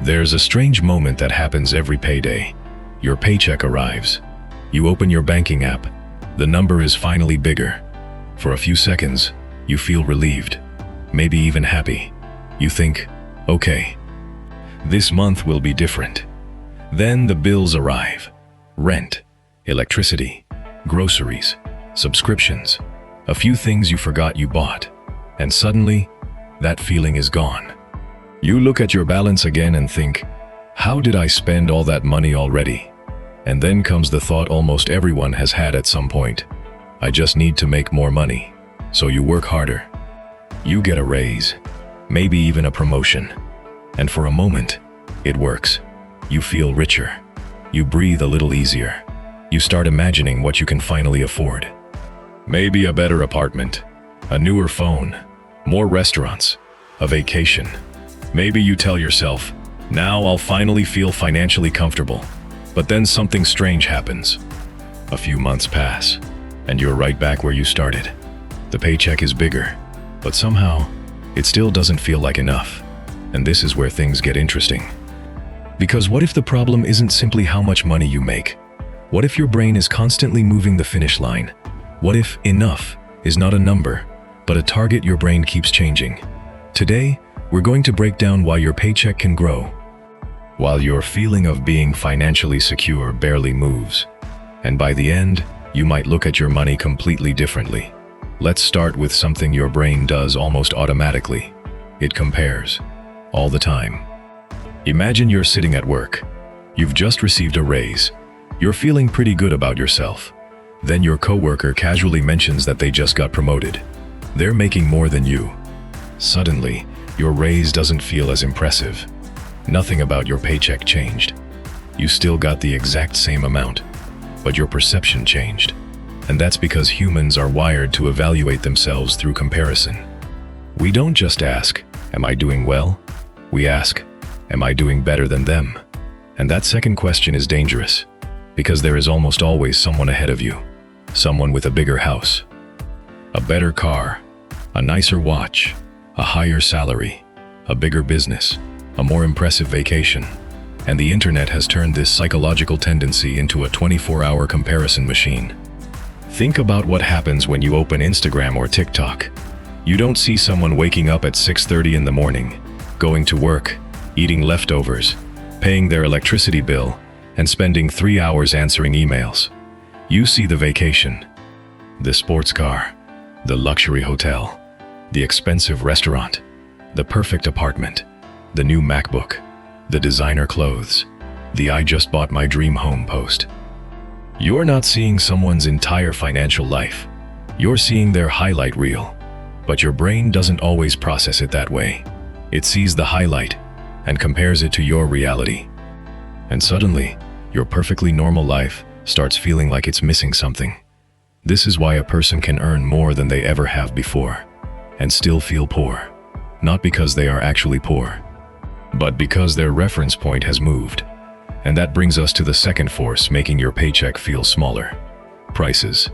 There's a strange moment that happens every payday. Your paycheck arrives. You open your banking app. The number is finally bigger. For a few seconds, you feel relieved, maybe even happy. You think, okay, this month will be different. Then the bills arrive. Rent, electricity, groceries, subscriptions, a few things you forgot you bought. And suddenly, that feeling is gone. You look at your balance again and think, how did I spend all that money already? And then comes the thought almost everyone has had at some point. I just need to make more money. So you work harder. You get a raise, maybe even a promotion. And for a moment, it works. You feel richer. You breathe a little easier. You start imagining what you can finally afford. Maybe a better apartment, a newer phone, more restaurants, a vacation. Maybe you tell yourself, now I'll finally feel financially comfortable. But then something strange happens. A few months pass, and you're right back where you started. The paycheck is bigger, but somehow, it still doesn't feel like enough. And this is where things get interesting. Because what if the problem isn't simply how much money you make? What if your brain is constantly moving the finish line? What if enough is not a number, but a target your brain keeps changing? Today, we're going to break down why your paycheck can grow, while your feeling of being financially secure barely moves. And by the end, you might look at your money completely differently. Let's start with something your brain does almost automatically. It compares, all the time. Imagine you're sitting at work. You've just received a raise. You're feeling pretty good about yourself. Then your coworker casually mentions that they just got promoted. They're making more than you. Suddenly, your raise doesn't feel as impressive. Nothing about your paycheck changed. You still got the exact same amount, but your perception changed. And that's because humans are wired to evaluate themselves through comparison. We don't just ask, am I doing well? We ask, am I doing better than them? And that second question is dangerous, because there is almost always someone ahead of you. Someone with a bigger house, a better car, a nicer watch, a higher salary, a bigger business, a more impressive vacation. And the internet has turned this psychological tendency into a 24-hour comparison machine. Think about what happens when you open Instagram or TikTok. You don't see someone waking up at 6:30 in the morning, going to work, eating leftovers, paying their electricity bill, and spending 3 hours answering emails. You see the vacation, the sports car, the luxury hotel, the expensive restaurant, the perfect apartment, the new MacBook, the designer clothes, the I just bought my dream home post. You're not seeing someone's entire financial life. You're seeing their highlight reel. But your brain doesn't always process it that way. It sees the highlight and compares it to your reality. And suddenly, your perfectly normal life starts feeling like it's missing something. This is why a person can earn more than they ever have before and still feel poor. Not because they are actually poor, but because their reference point has moved. And that brings us to the second force making your paycheck feel smaller. Prices.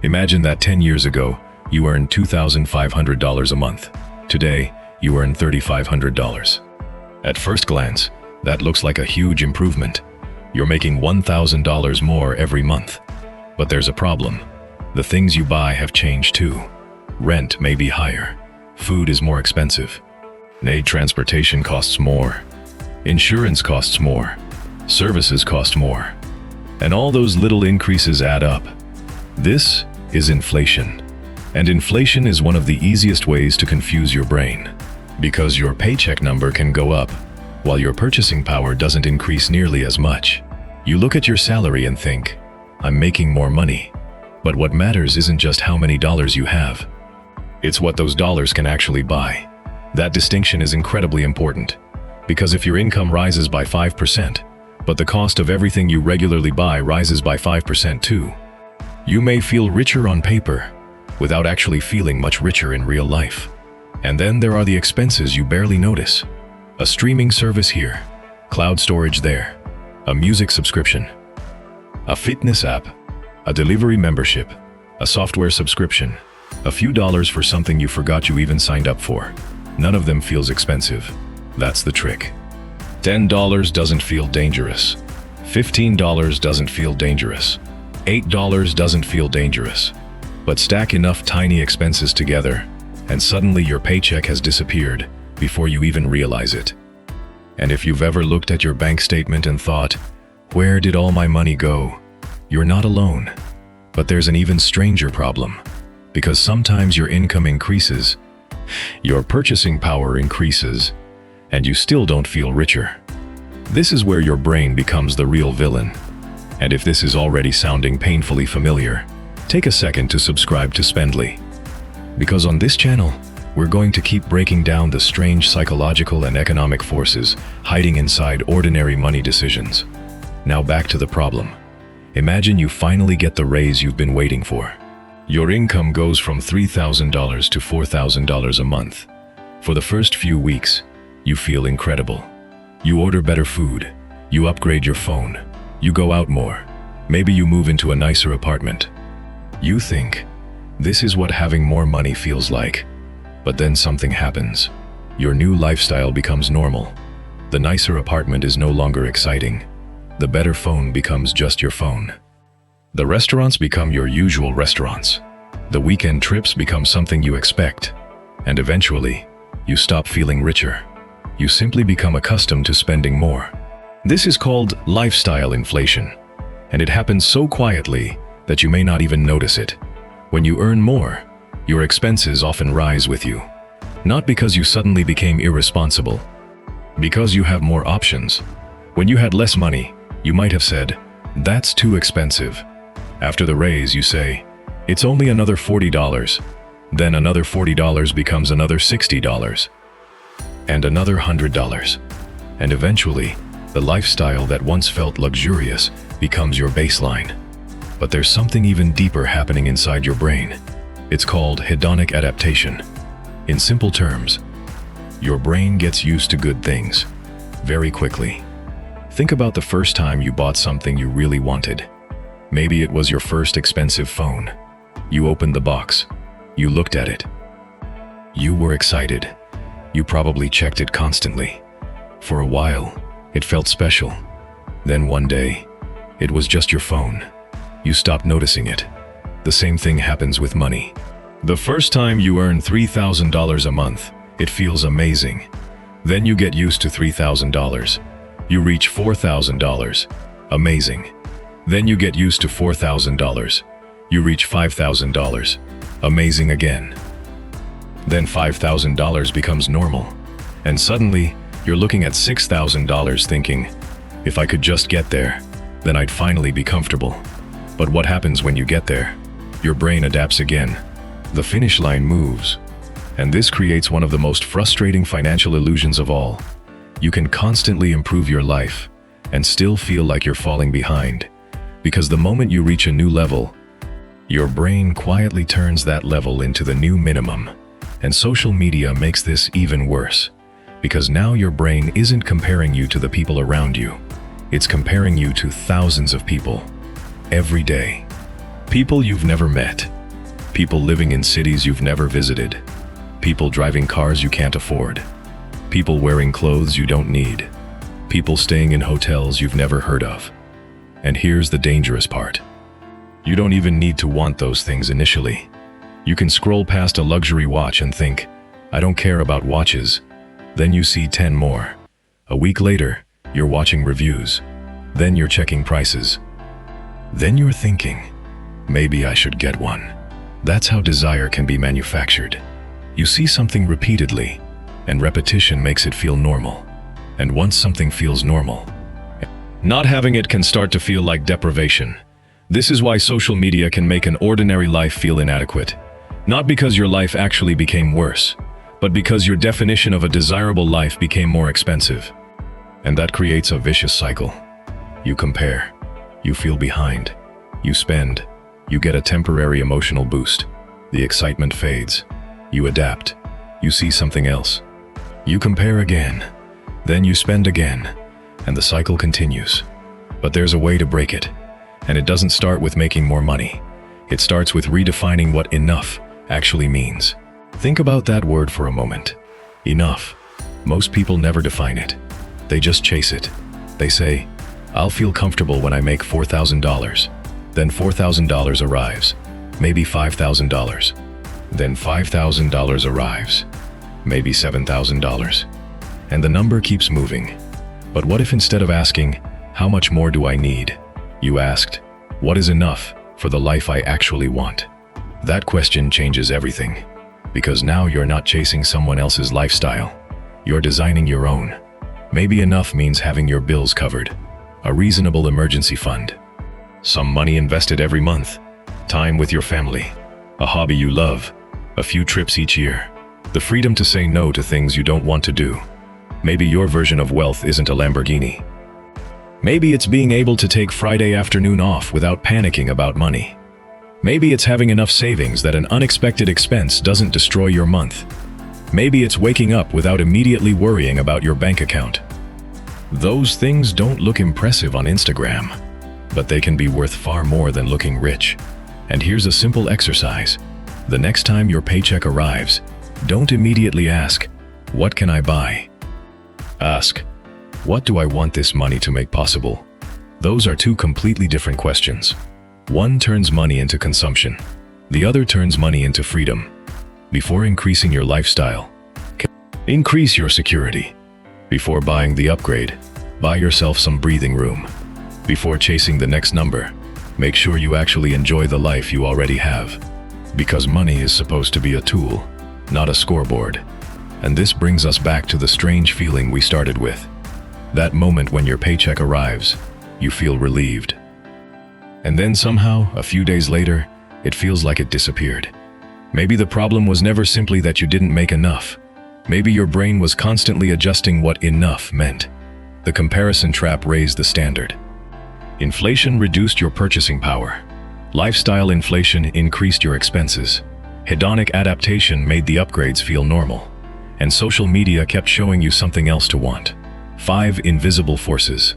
Imagine that 10 years ago, you earned $2,500 a month. Today, you earn $3,500. At first glance, that looks like a huge improvement. You're making $1,000 more every month. But there's a problem. The things you buy have changed too. Rent may be higher. Food is more expensive. Transportation costs more. Insurance costs more. Services cost more. And all those little increases add up. This is inflation. And inflation is one of the easiest ways to confuse your brain. Because your paycheck number can go up, while your purchasing power doesn't increase nearly as much. You look at your salary and think, I'm making more money. But what matters isn't just how many dollars you have. It's what those dollars can actually buy. That distinction is incredibly important. Because if your income rises by 5%, but the cost of everything you regularly buy rises by 5% too, you may feel richer on paper, without actually feeling much richer in real life. And then there are the expenses you barely notice. A streaming service here, cloud storage there, a music subscription, a fitness app, a delivery membership, a software subscription, a few dollars for something you forgot you even signed up for. None of them feels expensive. That's the trick. $10 doesn't feel dangerous. $15 doesn't feel dangerous. $8 doesn't feel dangerous. But stack enough tiny expenses together, and suddenly your paycheck has disappeared before you even realize it. And if you've ever looked at your bank statement and thought, "Where did all my money go?" You're not alone. But there's an even stranger problem. Because sometimes your income increases, your purchasing power increases, and you still don't feel richer. This is where your brain becomes the real villain. And if this is already sounding painfully familiar, take a second to subscribe to Spendly. Because on this channel, we're going to keep breaking down the strange psychological and economic forces hiding inside ordinary money decisions. Now back to the problem. Imagine you finally get the raise you've been waiting for. Your income goes from $3,000 to $4,000 a month. For the first few weeks, you feel incredible. You order better food, you upgrade your phone, you go out more, maybe you move into a nicer apartment. You think, this is what having more money feels like. But then something happens. Your new lifestyle becomes normal. The nicer apartment is no longer exciting. The better phone becomes just your phone. The restaurants become your usual restaurants. The weekend trips become something you expect. And eventually, you stop feeling richer. You simply become accustomed to spending more. This is called lifestyle inflation. And it happens so quietly that you may not even notice it. When you earn more, your expenses often rise with you. Not because you suddenly became irresponsible, because you have more options. When you had less money, you might have said, "That's too expensive." After the raise, you say, "It's only another $40. Then another $40 becomes another $60. And another $100. And eventually, the lifestyle that once felt luxurious becomes your baseline. But there's something even deeper happening inside your brain. It's called hedonic adaptation. In simple terms, your brain gets used to good things very quickly. Think about the first time you bought something you really wanted. Maybe it was your first expensive phone. You opened the box. You looked at it. You were excited. You probably checked it constantly. For a while, it felt special. Then one day, it was just your phone. You stopped noticing it. The same thing happens with money. The first time you earn $3,000 a month, it feels amazing. Then you get used to $3,000. You reach $4,000. Amazing. Then you get used to $4,000. You reach $5,000. Amazing again. Then $5,000 becomes normal. And suddenly, you're looking at $6,000 thinking, if I could just get there, then I'd finally be comfortable. But what happens when you get there? Your brain adapts again. The finish line moves. And this creates one of the most frustrating financial illusions of all. You can constantly improve your life and still feel like you're falling behind. Because the moment you reach a new level, your brain quietly turns that level into the new minimum. And social media makes this even worse. Because now your brain isn't comparing you to the people around you. It's comparing you to thousands of people. Every day. People you've never met. People living in cities you've never visited. People driving cars you can't afford. People wearing clothes you don't need. People staying in hotels you've never heard of. And here's the dangerous part. You don't even need to want those things initially. You can scroll past a luxury watch and think, "I don't care about watches." Then you see 10 more. A week later, you're watching reviews. Then you're checking prices. Then you're thinking, maybe I should get one. That's how desire can be manufactured. You see something repeatedly, and repetition makes it feel normal. And once something feels normal, not having it can start to feel like deprivation. This is why social media can make an ordinary life feel inadequate. Not because your life actually became worse, but because your definition of a desirable life became more expensive. And that creates a vicious cycle. You compare. You feel behind. You spend. You get a temporary emotional boost. The excitement fades. You adapt. You see something else. You compare again. Then you spend again. And the cycle continues. But there's a way to break it. And it doesn't start with making more money. It starts with redefining what enough actually means. Think about that word for a moment. Enough. Most people never define it. They just chase it. They say, I'll feel comfortable when I make $4,000. Then $4,000 arrives, maybe $5,000. Then $5,000 arrives, maybe $7,000. And the number keeps moving. But what if instead of asking, how much more do I need, you asked, what is enough for the life I actually want? That question changes everything, because now you're not chasing someone else's lifestyle. You're designing your own. Maybe enough means having your bills covered, a reasonable emergency fund, some money invested every month, time with your family, a hobby you love, a few trips each year, the freedom to say no to things you don't want to do. Maybe your version of wealth isn't a Lamborghini. Maybe it's being able to take Friday afternoon off without panicking about money. Maybe it's having enough savings that an unexpected expense doesn't destroy your month. Maybe it's waking up without immediately worrying about your bank account. Those things don't look impressive on Instagram, but they can be worth far more than looking rich. And here's a simple exercise. The next time your paycheck arrives, don't immediately ask, what can I buy? Ask, what do I want this money to make possible? Those are two completely different questions. One turns money into consumption. The other turns money into freedom. Before increasing your lifestyle, increase your security. Before buying the upgrade, buy yourself some breathing room. Before chasing the next number, make sure you actually enjoy the life you already have. Because money is supposed to be a tool, not a scoreboard. And this brings us back to the strange feeling we started with. That moment when your paycheck arrives, you feel relieved. And then somehow, a few days later, it feels like it disappeared. Maybe the problem was never simply that you didn't make enough. Maybe your brain was constantly adjusting what enough meant. The comparison trap raised the standard. Inflation reduced your purchasing power. Lifestyle inflation increased your expenses. Hedonic adaptation made the upgrades feel normal. And social media kept showing you something else to want. 5 invisible forces,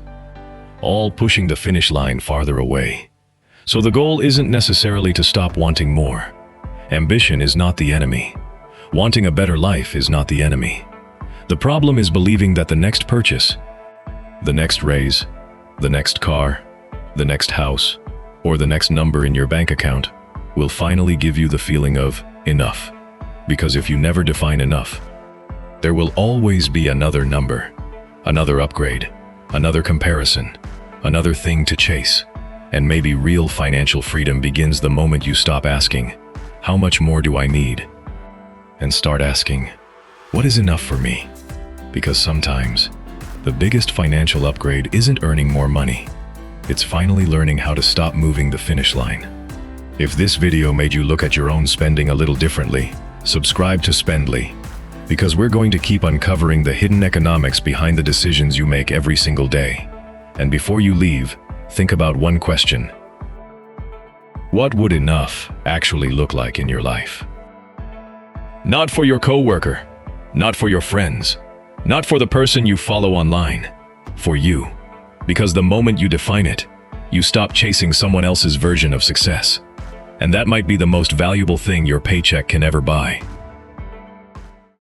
all pushing the finish line farther away. So the goal isn't necessarily to stop wanting more. Ambition is not the enemy. Wanting a better life is not the enemy. The problem is believing that the next purchase, the next raise, the next car, the next house, or the next number in your bank account will finally give you the feeling of enough. Because if you never define enough, there will always be another number, another upgrade, another comparison, another thing to chase. And maybe real financial freedom begins the moment you stop asking, how much more do I need? And start asking, what is enough for me? Because sometimes, the biggest financial upgrade isn't earning more money. It's finally learning how to stop moving the finish line. If this video made you look at your own spending a little differently, subscribe to Spendly, because we're going to keep uncovering the hidden economics behind the decisions you make every single day. And before you leave, think about one question. What would enough actually look like in your life? Not for your coworker, not for your friends, not for the person you follow online, for you. Because the moment you define it, you stop chasing someone else's version of success. And that might be the most valuable thing your paycheck can ever buy.